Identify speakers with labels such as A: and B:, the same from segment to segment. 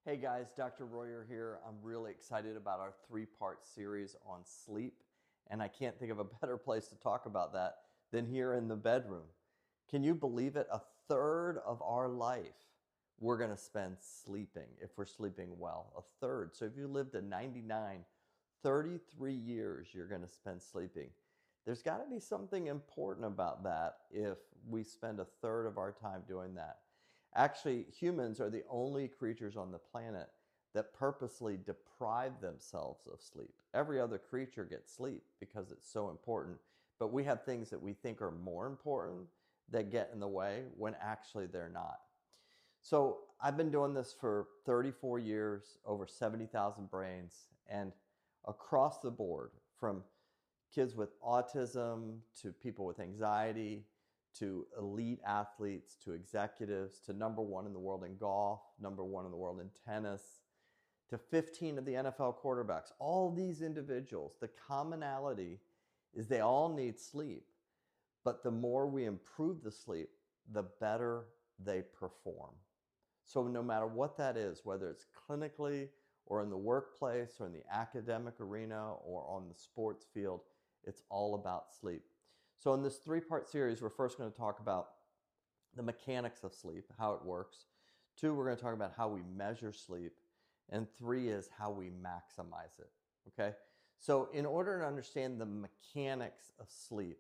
A: Hey guys, Dr. Royer here. I'm really excited about our three-part series on sleep, and I can't think of a better place to talk about that than here in the bedroom. Can you believe it? A third of our life we're going to spend sleeping if we're sleeping well. A third. So if you lived to 99, 33 years you're going to spend sleeping. There's got to be something important about that if we spend a third of our time doing that. Actually, humans are the only creatures on the planet that purposely deprive themselves of sleep. Every other creature gets sleep because it's so important, but we have things that we think are more important that get in the way when actually they're not. So I've been doing this for 34 years, over 70,000 brains, and across the board, from kids with autism to people with anxiety, to elite athletes, to executives, to number one in the world in golf, number one in the world in tennis, to 15 of the NFL quarterbacks. All these individuals, the commonality is they all need sleep, but the more we improve the sleep, the better they perform. So no matter what that is, whether it's clinically or in the workplace or in the academic arena or on the sports field, it's all about sleep. So in this three-part series, we're first going to talk about the mechanics of sleep, how it works. 2, we're going to talk about how we measure sleep. And 3 is how we maximize it, okay? So in order to understand the mechanics of sleep,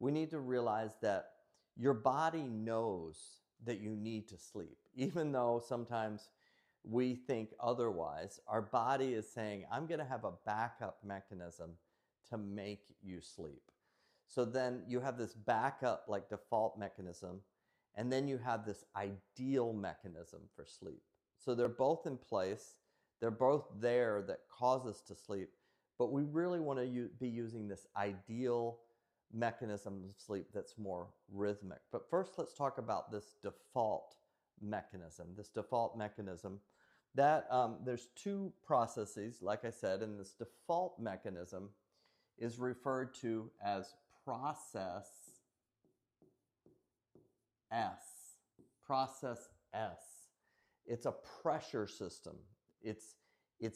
A: we need to realize that your body knows that you need to sleep. Even though sometimes we think otherwise, our body is saying, I'm going to have a backup mechanism to make you sleep. So then you have this backup, like default mechanism, and then you have this ideal mechanism for sleep. So they're both in place. They're both there that cause us to sleep, but we really want to be using this ideal mechanism of sleep that's more rhythmic. But first, let's talk about this default mechanism. This default mechanism that there's 2 processes, like I said, and this default mechanism is referred to as process S. Process S. It's a pressure system. It's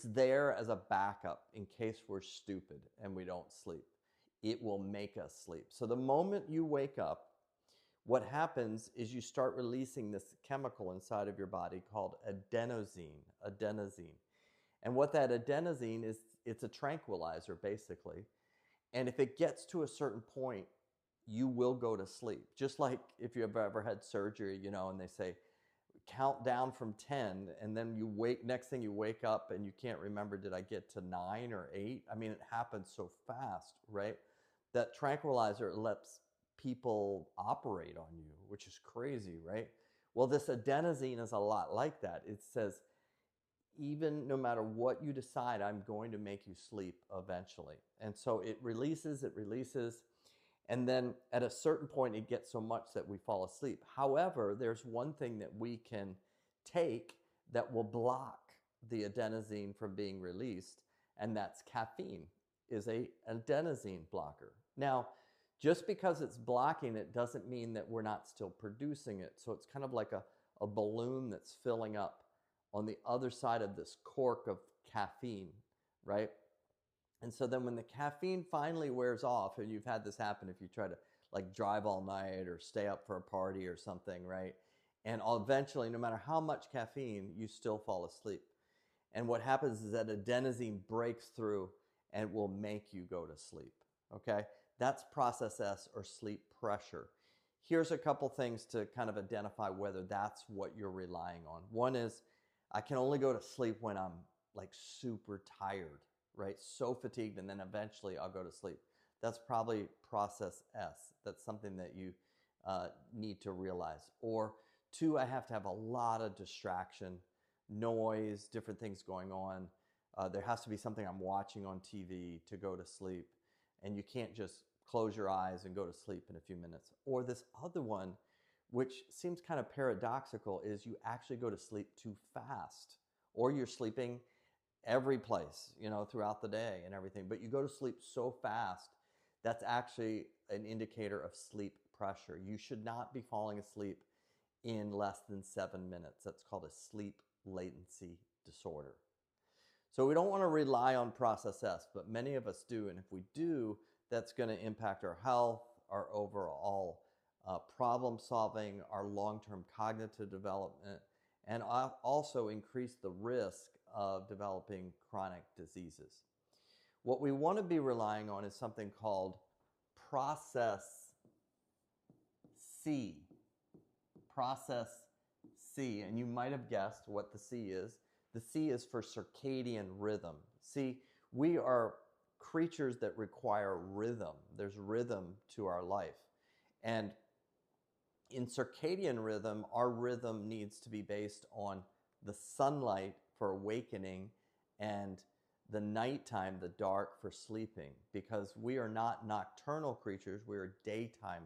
A: there as a backup in case we're stupid and we don't sleep. It will make us sleep. So the moment you wake up, what happens is you start releasing this chemical inside of your body called adenosine. And what that adenosine is, it's a tranquilizer basically. And if it gets to a certain point, you will go to sleep. Just like if you've ever had surgery, and they say, count down from 10, and then next thing you wake up and you can't remember, did I get to 9 or 8? I mean, it happens so fast, right? That tranquilizer lets people operate on you, which is crazy, right? Well, this adenosine is a lot like that. It says, even no matter what you decide, I'm going to make you sleep eventually. And so it releases, and then at a certain point, it gets so much that we fall asleep. However, there's one thing that we can take that will block the adenosine from being released, and that's caffeine is an adenosine blocker. Now, just because it's blocking it doesn't mean that we're not still producing it. So it's kind of like a balloon that's filling up on the other side of this cork of caffeine, right? And so then when the caffeine finally wears off, and you've had this happen if you try to like drive all night or stay up for a party or something, right? And eventually, no matter how much caffeine, you still fall asleep. And what happens is that adenosine breaks through and will make you go to sleep, okay? That's process S, or sleep pressure. Here's a couple things to kind of identify whether that's what you're relying on. One is, I can only go to sleep when I'm like super tired, right? So fatigued, and then eventually I'll go to sleep. That's probably process S. That's something that you need to realize. Or 2, I have to have a lot of distraction, noise, different things going on. There has to be something I'm watching on TV to go to sleep. And you can't just close your eyes and go to sleep in a few minutes. Or this other one, which seems kind of paradoxical, is you actually go to sleep too fast, or you're sleeping every place, throughout the day and everything, but you go to sleep so fast, that's actually an indicator of sleep pressure. You should not be falling asleep in less than 7 minutes. That's called a sleep latency disorder. So we don't want to rely on process S, but many of us do. And if we do, that's going to impact our health, our overall problem solving, our long-term cognitive development, and also increase the risk of developing chronic diseases. What we want to be relying on is something called process C. Process C, and you might have guessed what the C is. The C is for circadian rhythm. See, we are creatures that require rhythm. There's rhythm to our life. And in circadian rhythm, our rhythm needs to be based on the sunlight for awakening and the nighttime, the dark, for sleeping, because we are not nocturnal creatures, we are daytime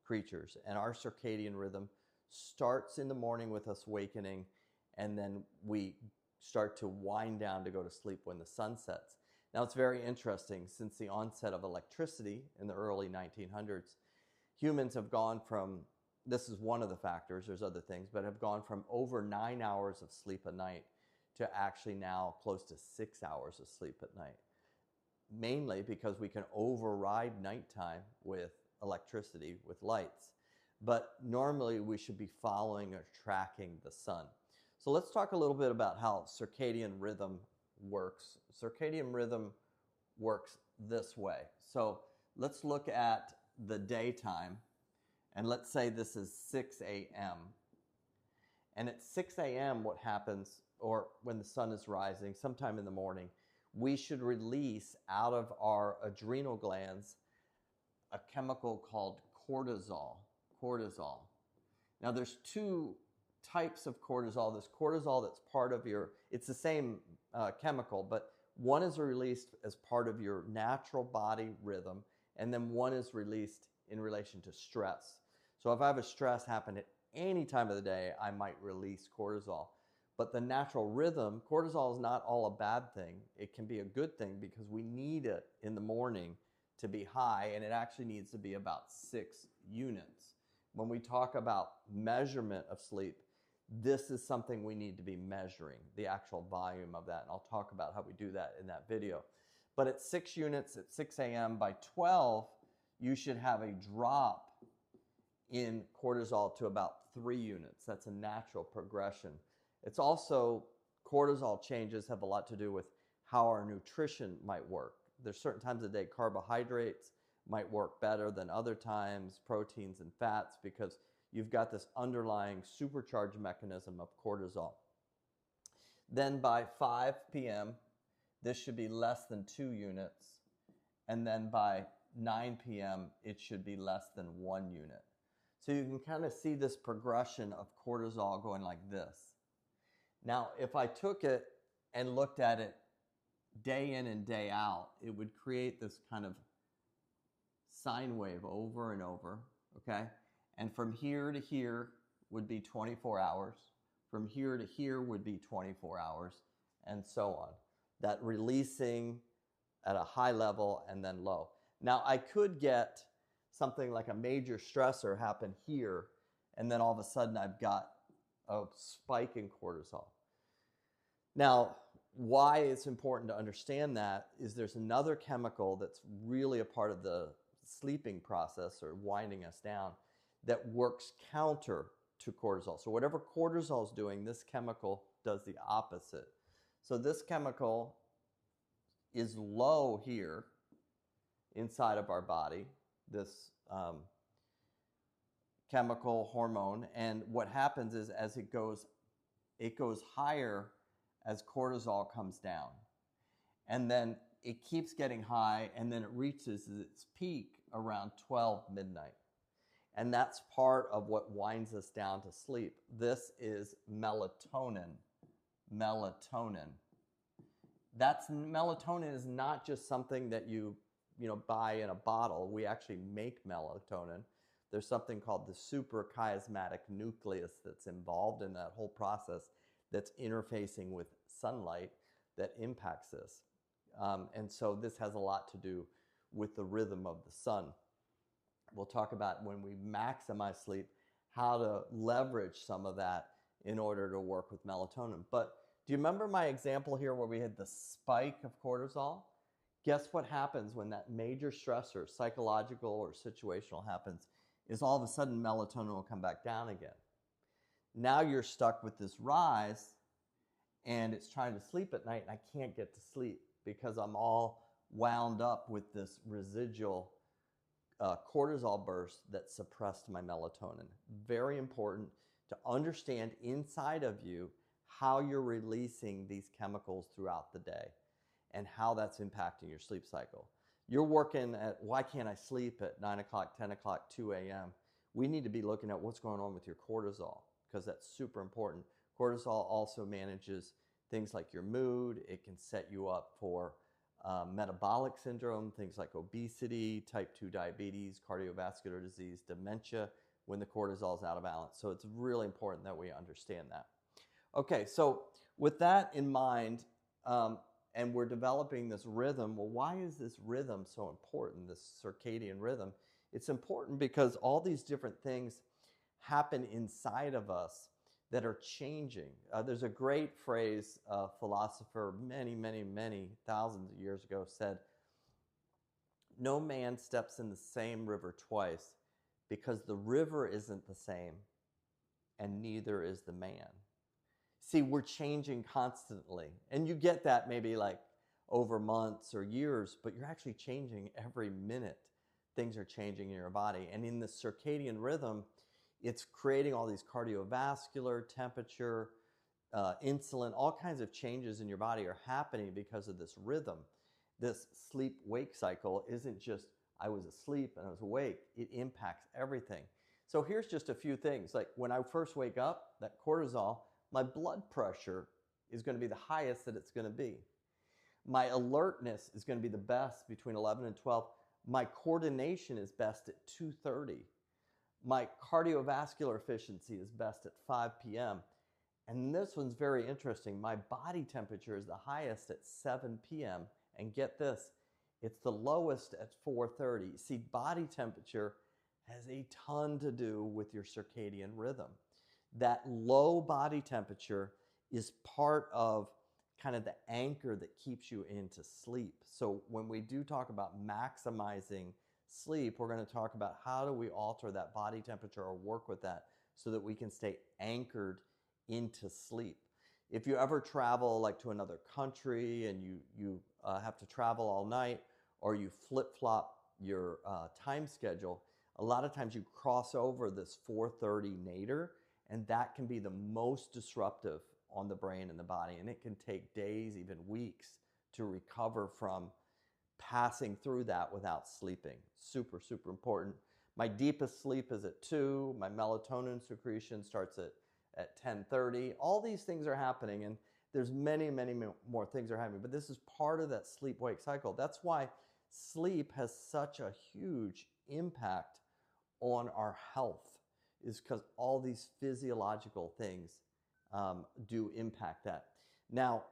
A: creatures. And our circadian rhythm starts in the morning with us awakening, and then we start to wind down to go to sleep when the sun sets. Now, it's very interesting. Since the onset of electricity in the early 1900s, humans have gone from, this is one of the factors, there's other things, but have gone from over 9 hours of sleep a night to actually now close to 6 hours of sleep at night. Mainly because we can override nighttime with electricity, with lights. But normally we should be following or tracking the sun. So let's talk a little bit about how circadian rhythm works. Circadian rhythm works this way. So let's look at the daytime, and let's say this is 6 a.m. And at 6 a.m. what happens, or when the sun is rising, sometime in the morning, we should release out of our adrenal glands a chemical called cortisol. Cortisol. Now there's two types of cortisol. There's cortisol that's part of your, it's the same chemical, but one is released as part of your natural body rhythm, and then one is released in relation to stress. So if I have a stress happen at any time of the day, I might release cortisol. But the natural rhythm, cortisol is not all a bad thing. It can be a good thing because we need it in the morning to be high, and it actually needs to be about 6 units. When we talk about measurement of sleep, this is something we need to be measuring, the actual volume of that. And I'll talk about how we do that in that video. But at 6 units at 6 a.m., by 12, you should have a drop in cortisol to about 3 units. That's a natural progression. It's also, cortisol changes have a lot to do with how our nutrition might work. There's certain times of the day carbohydrates might work better than other times, proteins and fats, because you've got this underlying supercharged mechanism of cortisol. Then by 5 p.m., this should be less than 2 units. And then by 9 p.m., it should be less than 1 unit. So you can kind of see this progression of cortisol going like this. Now, if I took it and looked at it day in and day out, it would create this kind of sine wave over and over, okay? And from here to here would be 24 hours. From here to here would be 24 hours, and so on. That releasing at a high level and then low. Now, I could get something like a major stressor happen here, and then all of a sudden I've got a spike in cortisol. Now, why it's important to understand that is there's another chemical that's really a part of the sleeping process or winding us down that works counter to cortisol. So whatever cortisol is doing, this chemical does the opposite. So this chemical is low here inside of our body, this chemical hormone, and what happens is as it goes higher as cortisol comes down. And then it keeps getting high, and then it reaches its peak around 12 midnight. And that's part of what winds us down to sleep. This is melatonin. Melatonin. Melatonin is not just something that you buy in a bottle. We actually make melatonin. There's something called the suprachiasmatic nucleus that's involved in that whole process that's interfacing with sunlight that impacts this. And so this has a lot to do with the rhythm of the sun. We'll talk about when we maximize sleep, how to leverage some of that in order to work with melatonin. But Do you remember my example here where we had the spike of cortisol? Guess what happens when that major stressor, psychological or situational, happens, is all of a sudden melatonin will come back down again. Now you're stuck with this rise, and it's trying to sleep at night, and I can't get to sleep because I'm all wound up with this residual cortisol burst that suppressed my melatonin. Very important to understand inside of you how you're releasing these chemicals throughout the day and how that's impacting your sleep cycle. You're working at, why can't I sleep at 9 o'clock, 10 o'clock, 2 a.m.? We need to be looking at what's going on with your cortisol, because that's super important. Cortisol also manages things like your mood. It can set you up for metabolic syndrome, things like obesity, type 2 diabetes, cardiovascular disease, dementia, when the cortisol is out of balance. So it's really important that we understand that. Okay, so with that in mind, and we're developing this rhythm, well, why is this rhythm so important, this circadian rhythm? It's important because all these different things happen inside of us that are changing. There's a great phrase, a philosopher many thousands of years ago said, no man steps in the same river twice, because the river isn't the same and neither is the man. See, we're changing constantly, and you get that maybe like over months or years, but you're actually changing every minute. Things are changing in your body, and in the circadian rhythm, it's creating all these cardiovascular, temperature, insulin, all kinds of changes in your body are happening because of this rhythm. This sleep-wake cycle isn't just, I was asleep and I was awake. It impacts everything. So here's just a few things. Like when I first wake up, that cortisol, my blood pressure is going to be the highest that it's going to be. My alertness is going to be the best between 11 and 12. My coordination is best at 2:30. My cardiovascular efficiency is best at 5 p.m. And this one's very interesting. My body temperature is the highest at 7 p.m. And get this, it's the lowest at 4:30. See, body temperature has a ton to do with your circadian rhythm. That low body temperature is part of kind of the anchor that keeps you into sleep. So when we do talk about maximizing sleep, we're going to talk about how do we alter that body temperature or work with that so that we can stay anchored into sleep. If you ever travel like to another country and you have to travel all night, or you flip-flop your time schedule, a lot of times you cross over this 4:30 nadir, and that can be the most disruptive on the brain and the body, and it can take days, even weeks, to recover from passing through that without sleeping. Super important. My deepest sleep is at 2. My melatonin secretion starts at 10:30. All these things are happening, and there's many more things are happening, but this is part of that sleep-wake cycle. That's why sleep has such a huge impact on our health, is because all these physiological things do impact that. Now,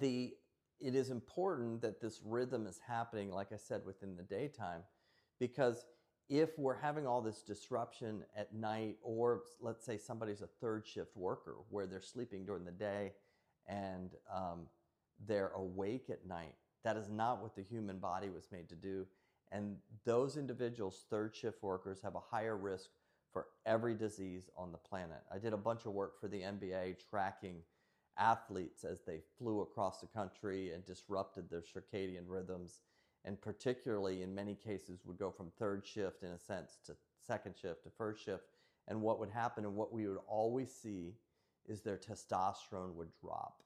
A: it is important that this rhythm is happening, like I said, within the daytime, because if we're having all this disruption at night, or let's say somebody's a third shift worker where they're sleeping during the day and they're awake at night, that is not what the human body was made to do. And those individuals, third shift workers, have a higher risk for every disease on the planet. I did a bunch of work for the NBA tracking athletes as they flew across the country and disrupted their circadian rhythms, and particularly in many cases would go from third shift in a sense to second shift to first shift. And what would happen and what we would always see is their testosterone would drop.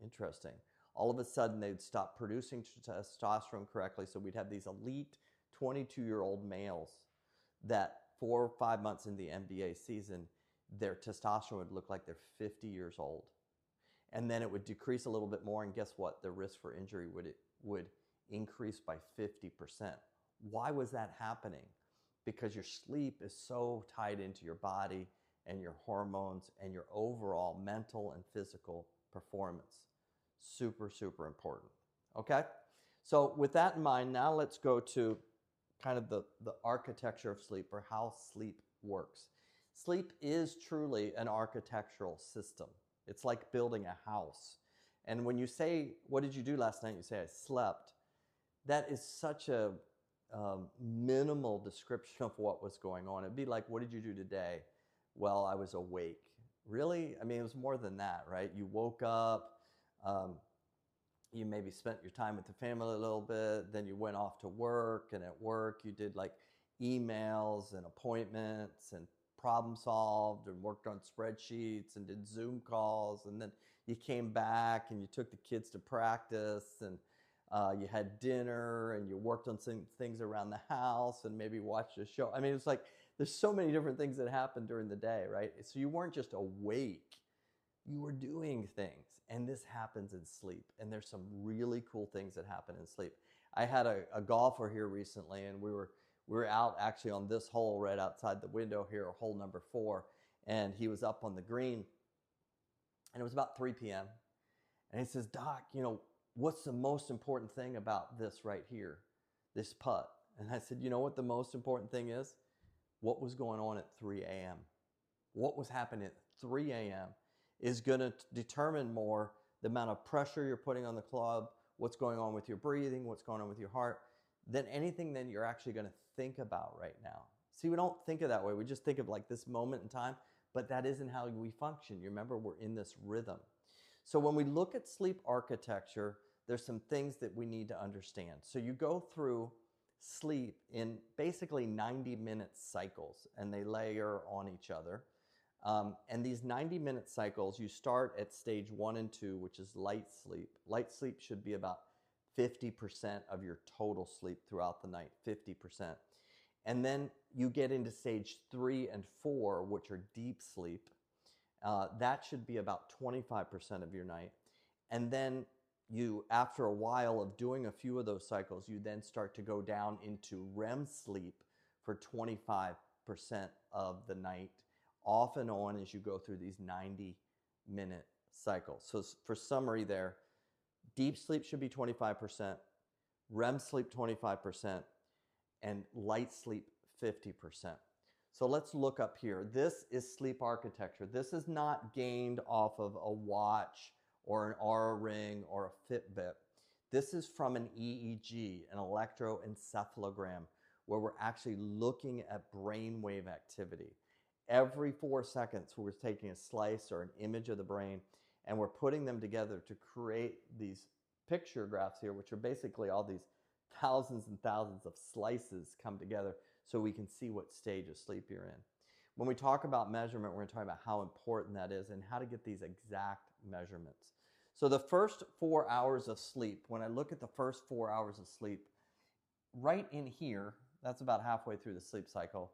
A: Interesting. All of a sudden they'd stop producing testosterone correctly, so we'd have these elite 22-year-old males that 4 or 5 months in the NBA season, their testosterone would look like they're 50 years old. And then it would decrease a little bit more, and guess what? The risk for injury would increase by 50%. Why was that happening? Because your sleep is so tied into your body and your hormones and your overall mental and physical performance. Super important. Okay? So with that in mind, now let's go to kind of the architecture of sleep, or how sleep works. Sleep is truly an architectural system. It's like building a house. And when you say, what did you do last night? You say, I slept. That is such a minimal description of what was going on. It'd be like, what did you do today? Well, I was awake. Really? I mean, it was more than that, right? You woke up, you maybe spent your time with the family a little bit, then you went off to work, and at work you did like emails and appointments and problem solved and worked on spreadsheets and did Zoom calls, and then you came back and you took the kids to practice, and you had dinner, and you worked on some things around the house and maybe watched a show. I mean, it's like there's so many different things that happened during the day, right? So you weren't just awake, you were doing things. And this happens in sleep. And there's some really cool things that happen in sleep. I had a golfer here recently, and we were out actually on this hole right outside the window here, hole number 4, and he was up on the green, and it was about 3 p.m. And he says, Doc, you know, what's the most important thing about this right here, this putt? And I said, you know what the most important thing is? What was going on at 3 a.m.? What was happening at 3 a.m. is going to determine more the amount of pressure you're putting on the club, what's going on with your breathing, what's going on with your heart, than anything that you're actually going to think about right now. See, we don't think of that way. We just think of like this moment in time, but that isn't how we function. You remember, we're in this rhythm. So when we look at sleep architecture, there's some things that we need to understand. So you go through sleep in basically 90-minute cycles, and they layer on each other. And these 90-minute cycles, you start at stage 1 and 2, which is light sleep. Light sleep should be about 50% of your total sleep throughout the night, 50%. And then you get into stage 3 and 4, which are deep sleep. That should be about 25% of your night. And then you, after a while of doing a few of those cycles, you then start to go down into REM sleep for 25% of the night, off and on as you go through these 90-minute cycles. So for summary there, deep sleep should be 25%, REM sleep 25%, and light sleep 50%. So let's look up here. This is sleep architecture. This is not gained off of a watch or an Aura ring or a Fitbit. This is from an EEG, an electroencephalogram, where we're actually looking at brainwave activity. Every 4 seconds, we're taking a slice or an image of the brain, and we're putting them together to create these picture graphs here, which are basically all these thousands and thousands of slices come together so we can see what stage of sleep you're in. When we talk about measurement, we're going to talk about how important that is and how to get these exact measurements. So the first 4 hours of sleep, when I look at the first 4 hours of sleep, right in here, that's about halfway through the sleep cycle,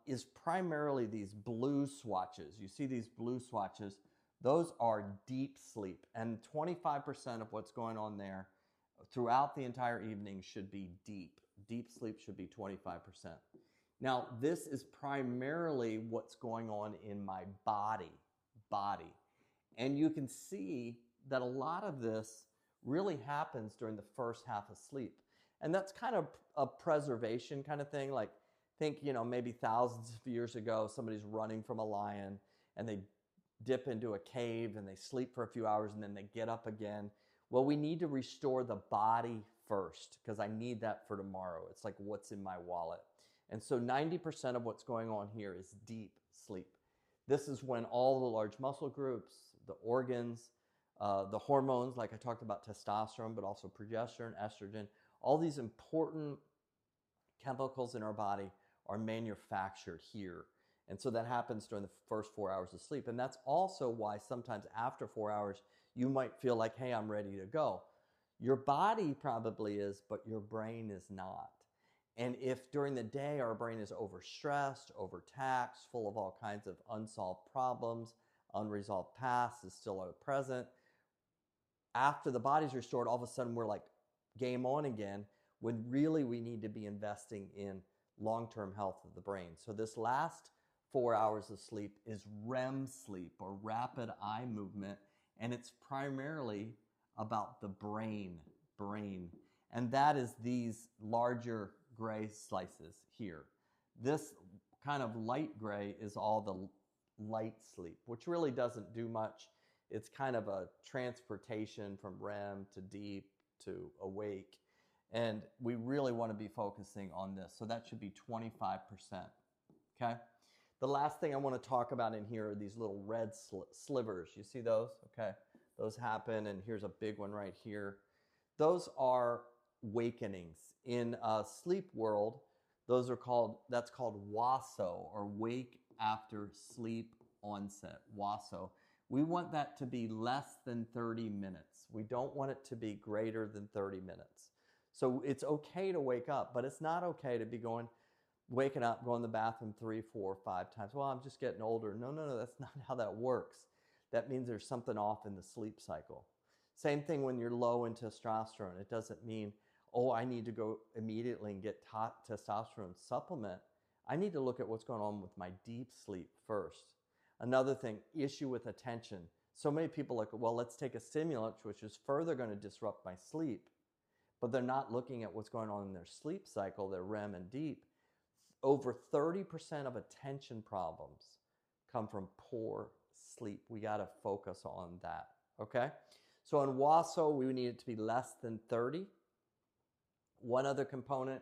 A: is primarily these blue swatches. You see these blue swatches, those are deep sleep, and 25% of what's going on there throughout the entire evening should be deep. Deep sleep should be 25%. Now, this is primarily what's going on in my body. And you can see that a lot of this really happens during the first half of sleep. And that's kind of a preservation kind of thing. Like, think, you know, maybe thousands of years ago, somebody's running from a lion and they dip into a cave and they sleep for a few hours and then they get up again. Well, we need to restore the body first because I need that for tomorrow. It's like what's in my wallet. And so 90% of what's going on here is deep sleep. This is when all the large muscle groups, the organs, the hormones, like I talked about testosterone, but also progesterone, estrogen, all these important chemicals in our body are manufactured here. And so that happens during the first 4 hours of sleep. And that's also why sometimes after 4 hours, you might feel like, hey, I'm ready to go. Your body probably is, but your brain is not. And if during the day our brain is overstressed, overtaxed, full of all kinds of unsolved problems, unresolved past is still present, after the body's restored, all of a sudden we're like game on again, when really we need to be investing in long-term health of the brain. So this last 4 hours of sleep is REM sleep, or rapid eye movement, and it's primarily about the brain. And that is these larger gray slices here. This kind of light gray is all the light sleep, which really doesn't do much. It's kind of a transportation from REM to deep to awake. And we really want to be focusing on this. So that should be 25%. Okay. The last thing I want to talk about in here are these little red slivers. You see those? Okay. Those happen. And here's a big one right here. Those are wakenings. In a sleep world, that's called WASO, or wake after sleep onset, WASO. We want that to be less than 30 minutes. We don't want it to be greater than 30 minutes. So it's okay to wake up, but it's not okay to be waking up, going to the bathroom 3, 4, 5 times. Well, I'm just getting older. No, that's not how that works. That means there's something off in the sleep cycle. Same thing when you're low in testosterone. It doesn't mean, oh, I need to go immediately and get testosterone supplement. I need to look at what's going on with my deep sleep first. Another thing, issue with attention. So many people are like, well, let's take a stimulant, which is further going to disrupt my sleep. But they're not looking at what's going on in their sleep cycle, their REM and deep. Over 30% of attention problems come from poor sleep. We got to focus on that, okay? So in WASO, we need it to be less than 30. One other component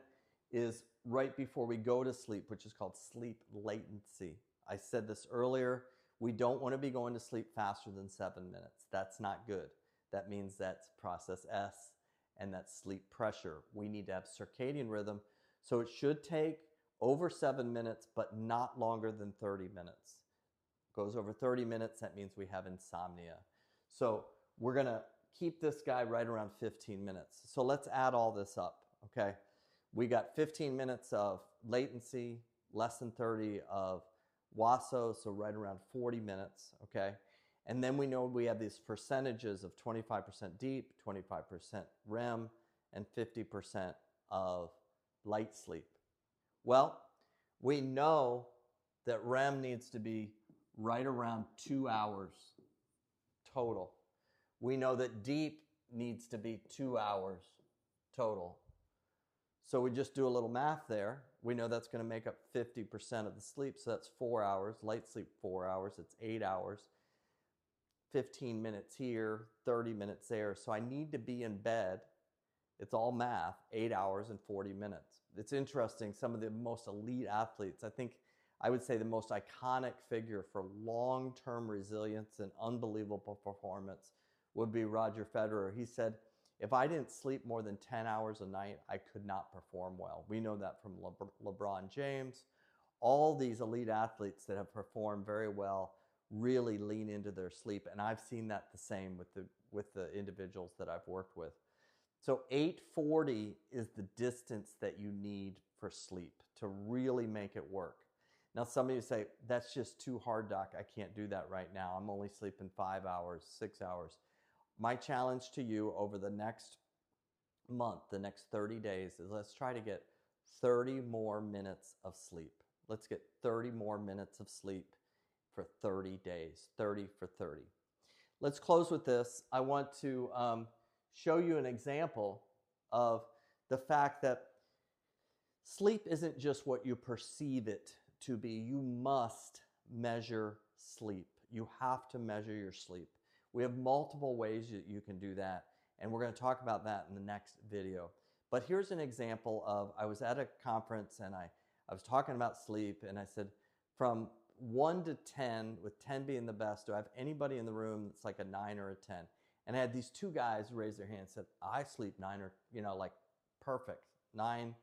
A: is right before we go to sleep, which is called sleep latency. I said this earlier, we don't want to be going to sleep faster than 7 minutes. That's not good. That means that's process S, and that's sleep pressure. We need to have circadian rhythm, so it should take over 7 minutes, but not longer than 30 minutes. Goes over 30 minutes, that means we have insomnia. So we're going to keep this guy right around 15 minutes. So let's add all this up, okay? We got 15 minutes of latency, less than 30 of WASO, so right around 40 minutes, okay? And then we know we have these percentages of 25% deep, 25% REM, and 50% of light sleep. Well, we know that REM needs to be right around 2 hours total. We know that deep needs to be 2 hours total. So we just do a little math there. We know that's going to make up 50% of the sleep, so that's 4 hours. Light sleep, 4 hours, it's 8 hours. 15 minutes here, 30 minutes there. So I need to be in bed, it's all math, 8 hours and 40 minutes. It's interesting, some of the most elite athletes, I would say the most iconic figure for long-term resilience and unbelievable performance would be Roger Federer. He said, if I didn't sleep more than 10 hours a night, I could not perform well. We know that from LeBron James. All these elite athletes that have performed very well really lean into their sleep, and I've seen that the same with the individuals that I've worked with. So 840 is the distance that you need for sleep to really make it work. Now, some of you say, that's just too hard, Doc. I can't do that right now. I'm only sleeping 5 hours, 6 hours. My challenge to you over the next month, the next 30 days, is let's try to get 30 more minutes of sleep. Let's get 30 more minutes of sleep for 30 days, 30 for 30. Let's close with this. I want to show you an example of the fact that sleep isn't just what you perceive it to be. You must measure sleep. You have to measure your sleep. We have multiple ways that you can do that, and we're going to talk about that in the next video. But here's an example of, I was at a conference and I was talking about sleep, and I said, from 1 to 10, with 10 being the best, do I have anybody in the room that's like a 9 or a 10? And I had these two guys raise their hand and said, I sleep 9 or, like perfect. 9,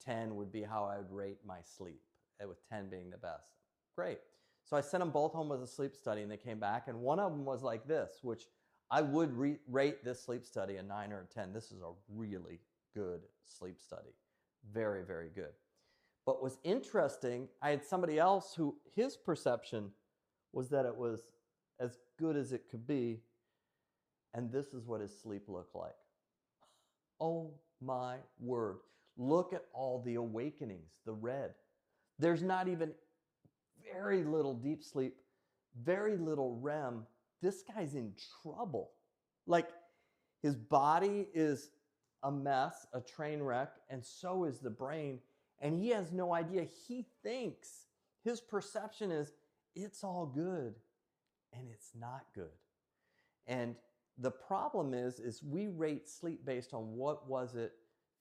A: 10 would be how I would rate my sleep, with 10 being the best. Great. So I sent them both home with a sleep study, and they came back, and one of them was like this, which I would rate this sleep study a 9 or a 10. This is a really good sleep study. Very, very good. But what's interesting, I had somebody else who his perception was that it was as good as it could be, and this is what his sleep looked like. Oh my word. Look at all the awakenings, the red. There's not even very little deep sleep, very little REM. This guy's in trouble. Like, his body is a mess, a train wreck, and so is the brain. And he has no idea. He thinks, his perception is, it's all good, and it's not good. And the problem is we rate sleep based on what was it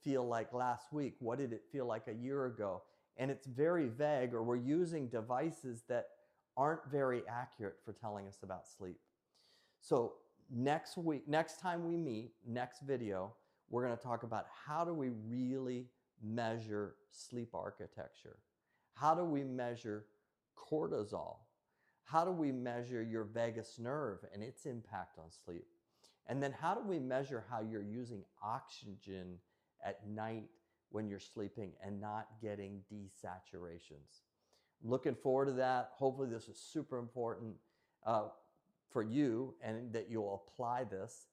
A: feel like last week? What did it feel like a year ago? And it's very vague, or we're using devices that aren't very accurate for telling us about sleep. So next week, next time we meet, next video, we're going to talk about how do we really measure sleep architecture? How do we measure cortisol? How do we measure your vagus nerve and its impact on sleep? And then how do we measure how you're using oxygen at night when you're sleeping and not getting desaturations? Looking forward to that. Hopefully this is super important for you and that you'll apply this.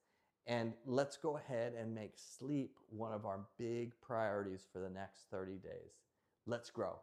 A: And let's go ahead and make sleep one of our big priorities for the next 30 days. Let's grow.